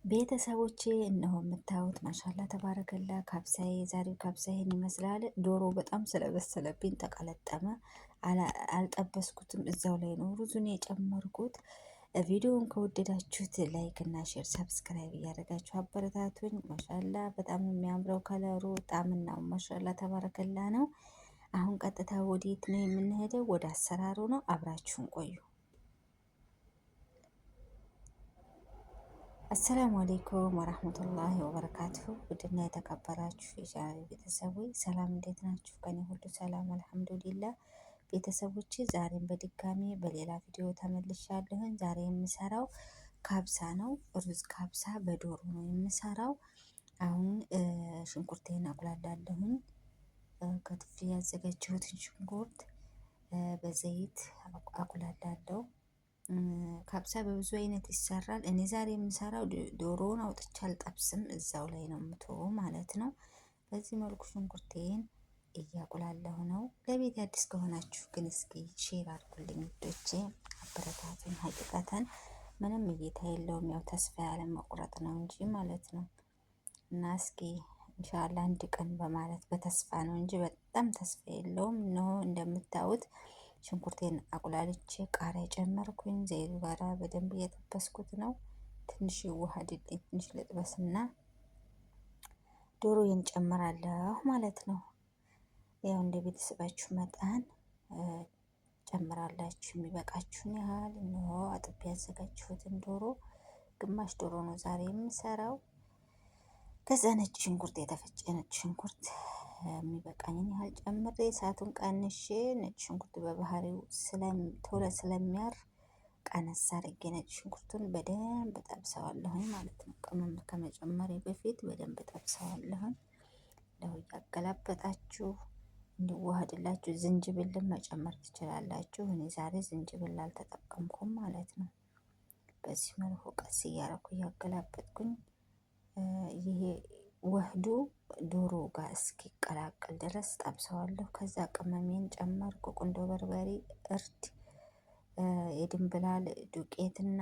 ቤተሰቦቼ እነሆ የምታዩት ማሻላ ተባረከላ ካብሳዬ። የዛሬው ካብሳ ይሄን ይመስላል። ዶሮ በጣም ስለበሰለብኝ ተቀለጠመ። አልጠበስኩትም፣ እዛው ላይ ነው ሩዙን የጨመርኩት። ቪዲዮውን ከወደዳችሁት ላይክ እና ሼር ሰብስክራይብ እያደረጋችሁ አበረታቱኝ። ማሻላ በጣም የሚያምረው ከለሩ ጣምናው ማሻላ ተባረከላ ነው። አሁን ቀጥታ ወዴት ነው የምንሄደው? ወደ አሰራሩ ነው። አብራችሁን ቆዩ። አሰላሙ አሌይኩም ወራህመቱላሂ ወበረካቱሁ። ውድና የተከበራችሁ የቻናሌ ቤተሰቦች ሰላም፣ እንዴት ናችሁ? ከኔ ሁሉ ሰላም አልሐምዱሊላ። ቤተሰቦች ዛሬም በድጋሚ በሌላ ቪዲዮ ተመልሻለሁኝ። ዛሬ የምሰራው ካብሳ ነው። ሩዝ ካብሳ በዶሮ ነው የምሰራው። አሁን ሽንኩርቴን አቁላላለሁኝ። ከትፌ ያዘጋጀሁትን ሽንኩርት በዘይት አቁላላለሁ። ካብሳ በብዙ አይነት ይሰራል። እኔ ዛሬ የምሰራው ዶሮውን አውጥቼ አልጠብስም፣ እዛው ላይ ነው የምትወው ማለት ነው። በዚህ መልኩ ሽንኩርቴን እያቁላለሁ ነው። ለቤት አዲስ ከሆናችሁ ግን እስኪ ሼር አድርጉልኝ ውዶቼ፣ አበረታቱኝ። ሀቂቀተን ምንም እይታ የለውም፣ ያው ተስፋ ያለ መቁረጥ ነው እንጂ ማለት ነው። እና እስኪ ኢንሻአላህ አንድ ቀን በማለት በተስፋ ነው እንጂ በጣም ተስፋ የለውም ነው። እንደምታዩት ሽንኩርቴን አቁላልቼ ቃሪያ ጨመርኩኝ። ዘይቱ ጋራ በደንብ እየጠበስኩት ነው። ትንሽ ይዋሃድልኝ፣ ትንሽ ልጥበስና ዶሮዬን ጨምራለሁ ማለት ነው። ያው እንደ ቤተሰባችሁ መጠን ጨምራላችሁ፣ የሚበቃችሁን ያህል ነው። አጥቤ ያዘጋጀሁትን ዶሮ ግማሽ ዶሮ ነው ዛሬ የምሰራው። ከዛ ነጭ ሽንኩርት፣ የተፈጨ ነጭ ሽንኩርት የሚበቃኝን ያህል ጨምሬ እሳቱን ቀንሼ፣ ነጭ ሽንኩርት በባህሪው ቶሎ ስለሚያር ቀነስ አድርጌ ነጭ ሽንኩርቱን በደንብ ጠብሰዋለሁኝ ማለት ነው። ቅመም ከመጨመሬ በፊት በደንብ ጠብሰዋለሁኝ። ለው እያገላበጣችሁ እንዲዋሃድላችሁ ዝንጅብልን መጨመር ትችላላችሁ። እኔ ዛሬ ዝንጅብል አልተጠቀምኩም ማለት ነው። በዚህ መልኩ ቀስ እያረኩ እያገላበጥኩኝ ይሄ ወህዱ ዶሮ ጋር እስኪቀላቀል ድረስ ጠብሰዋለሁ። ከዛ ቅመሜን ጨመርኩ። ቁንዶ በርበሬ፣ እርድ፣ የድንብላል ዱቄትና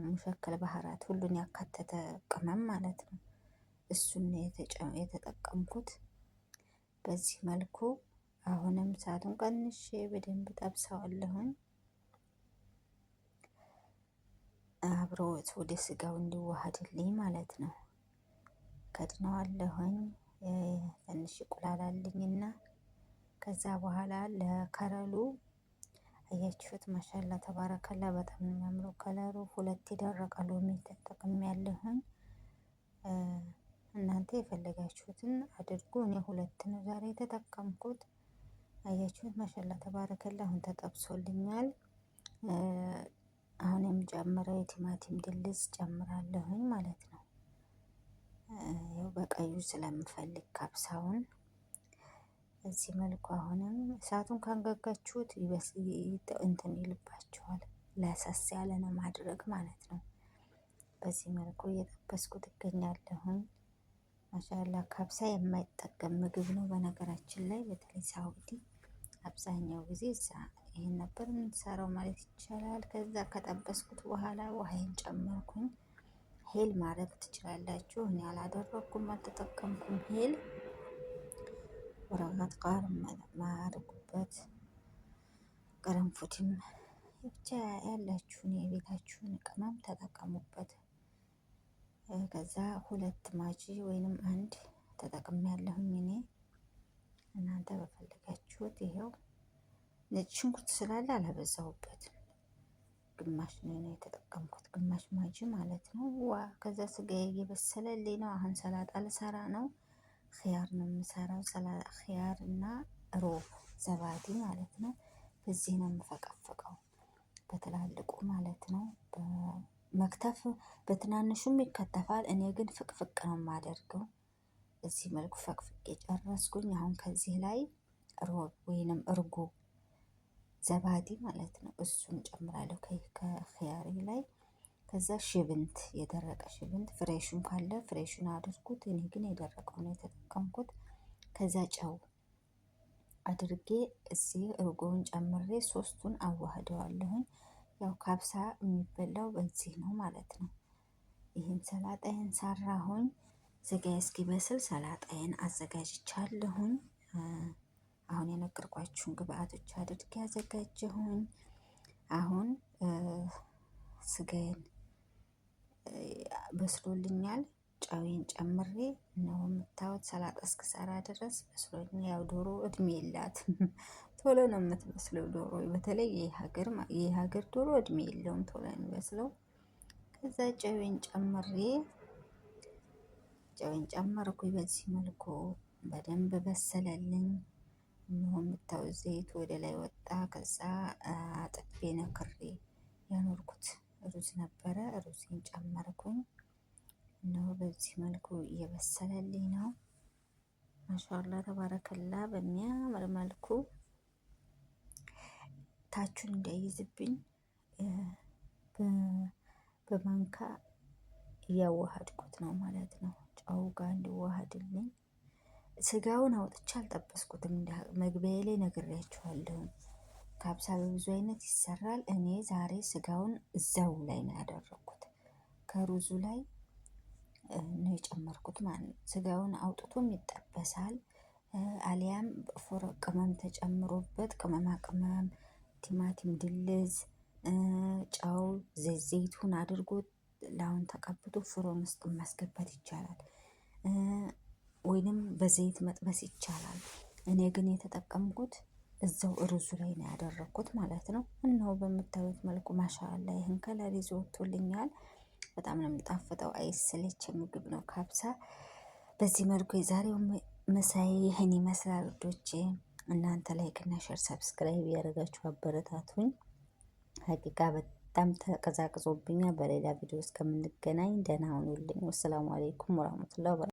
ሙሸከል ባህራት ሁሉን ያካተተ ቅመም ማለት ነው። እሱን የተጠቀምኩት። በዚህ መልኩ አሁንም እሳቱን ቀንሼ በደንብ ጠብሰዋለሁኝ። አብሮት ወደ ስጋው እንዲዋሃድልኝ ማለት ነው። ከድነዋለሁኝ ትንሽ ይቁላላልኝና ከዛ በኋላ ለከረሉ አያችሁት፣ ማሻላ ተባረከላ በጣም የሚያምረው ከለሩ። ሁለት የደረቀ ሎሚ ተጠቅሜያለሁኝ። እናንተ የፈለጋችሁትን አድርጉ። እኔ ሁለት ነው ዛሬ የተጠቀምኩት። አያችሁት፣ ማሻላ ተባረከላ። አሁን ተጠብሶልኛል። አሁን የምጨምረው የቲማቲም ድልዝ ጨምራለሁኝ ማለት ነው። ያው በቀዩ ስለምፈልግ ካብሳውን በዚህ መልኩ አሁንም እሳቱን ካንጋጋችሁት እንትን ይልባችኋል። ለሰስ ያለ ነው ማድረግ ማለት ነው። በዚህ መልኩ እየጠበስኩት እገኛለሁኝ። ማሻላ ካብሳ የማይጠገም ምግብ ነው። በነገራችን ላይ በተለይ ሳውዲ አብዛኛው ጊዜ ይሄን ነበር የምንሰራው ማለት ይቻላል። ከዛ ከጠበስኩት በኋላ ውሃዬን ጨመርኩኝ። ሄል ማድረግ ትችላላችሁ። እኔ አላደረኩም፣ አልተጠቀምኩም። ሄል ወረቀት ጋር ማድረጉበት ቅርንፉድም ብቻ ያላችሁን የቤታችሁን ቅመም ተጠቀሙበት። ከዛ ሁለት ማጂ ወይንም አንድ ተጠቅሜ ያለሁኝ እኔ። እናንተ በፈለጋችሁት ይሄው ነጭ ሽንኩርት ስላለ አላበዛሁበትም። ግማሽ ነው የተጠቀምኩት፣ ግማሽ ማጂ ማለት ነው። ከዛ ስጋዬ እየበሰለልኝ ነው። አሁን ሰላጣ ልሰራ ነው። ኺያር ነው የምሰራው። ኺያር እና ሮብ ዘባዲ ማለት ነው። በዚህ ነው የምፈቀፍቀው፣ በትላልቁ ማለት ነው። መክተፍ በትናንሹም ይከተፋል። እኔ ግን ፍቅፍቅ ነው የማደርገው። በዚህ መልኩ ፈቅፍቄ ጨረስኩኝ። አሁን ከዚህ ላይ ሮብ ወይንም እርጎ ዘባዲ ማለት ነው፣ እሱን ጨምራለሁ ከኺያሪ ላይ። ከዛ ሽብንት፣ የደረቀ ሽብንት ፍሬሹን ካለ ፍሬሹን አድርጉት። እኔ ግን የደረቀው ነው የተጠቀምኩት። ከዛ ጨው አድርጌ እዚህ እርጎውን ጨምሬ ሶስቱን አዋህደዋለሁኝ። ያው ካብሳ የሚበላው በዚህ ነው ማለት ነው። ይህን ሰላጣዬን ሰራሁኝ። ስጋዬ እስኪበስል ሰላጣዬን አዘጋጅቻለሁኝ። አሁን የነገርኳችሁን ግብአቶች አድርጌ ያዘጋጀሁኝ። አሁን ስጋዬን በስሎልኛል። ጨዌን ጨምሬ ነው የምታዩት። ሰላጣ እስክሰራ ድረስ በስሎልኛል። ያው ዶሮ እድሜ የላትም ቶሎ ነው የምትበስለው ዶሮ። በተለይ ይህ ሀገር ዶሮ እድሜ የለውም፣ ቶሎ ነው የሚበስለው። ከዛ ጨዌን ጨመርኩኝ። በዚህ መልኩ በደንብ በሰለልኝ። እነሆ የምታዩት ዘይቱ ወደ ላይ ወጣ። ከዛ አጥቤ ነክሬ ያኖርኩት ሩዝ ነበረ። ሩዝን ጨመርኩኝ። እነሆ በዚህ መልኩ እየበሰለልኝ ነው። ማሻአላ ተባረከላ። በሚያምር መልኩ ታቹን እንዳይዝብኝ በማንካ እያዋሃድኩት ነው ማለት ነው። ጨው ጋር እንዲዋሃድልኝ። ስጋውን አውጥቼ አልጠበስኩትም። መግቢያ ላይ ነግሬያችኋለሁ። ካብሳ በብዙ አይነት ይሰራል። እኔ ዛሬ ስጋውን እዛው ላይ ነው ያደረኩት፣ ከሩዙ ላይ ነው የጨመርኩት ማለት ነው። ስጋውን አውጥቶም ይጠበሳል። አሊያም ቅመም ተጨምሮበት ቅመማ ቅመም፣ ቲማቲም ድልዝ፣ ጨው፣ ዘይቱን አድርጎ ላውን ተቀብቶ ፍሮን ውስጥ ማስገባት ይቻላል። ወይንም በዘይት መጥበስ ይቻላል። እኔ ግን የተጠቀምኩት እዛው ሩዙ ላይ ነው ያደረኩት ማለት ነው። እነሆ በምታዩት መልኩ ማሻአላ ይህን ከለር ይዞ ወጥቶልኛል። በጣም ነው የሚጣፍጠው። አይሰለች ምግብ ነው ካብሳ። በዚህ መልኩ የዛሬው ምሳዬ ይህን ይመስላል ውዶቼ። እናንተ ላይክ እና ሼር ሰብስክራይብ ያደረጋችሁ አበረታቱኝ። ሀቂቃ በጣም ተቀዛቅዞብኛል። በሌላ ቪዲዮ እስከምንገናኝ ደህና ሁኑልኝ። ወሰላሙ አለይኩም ወራህመቱላሂ ወበረካቱሁ።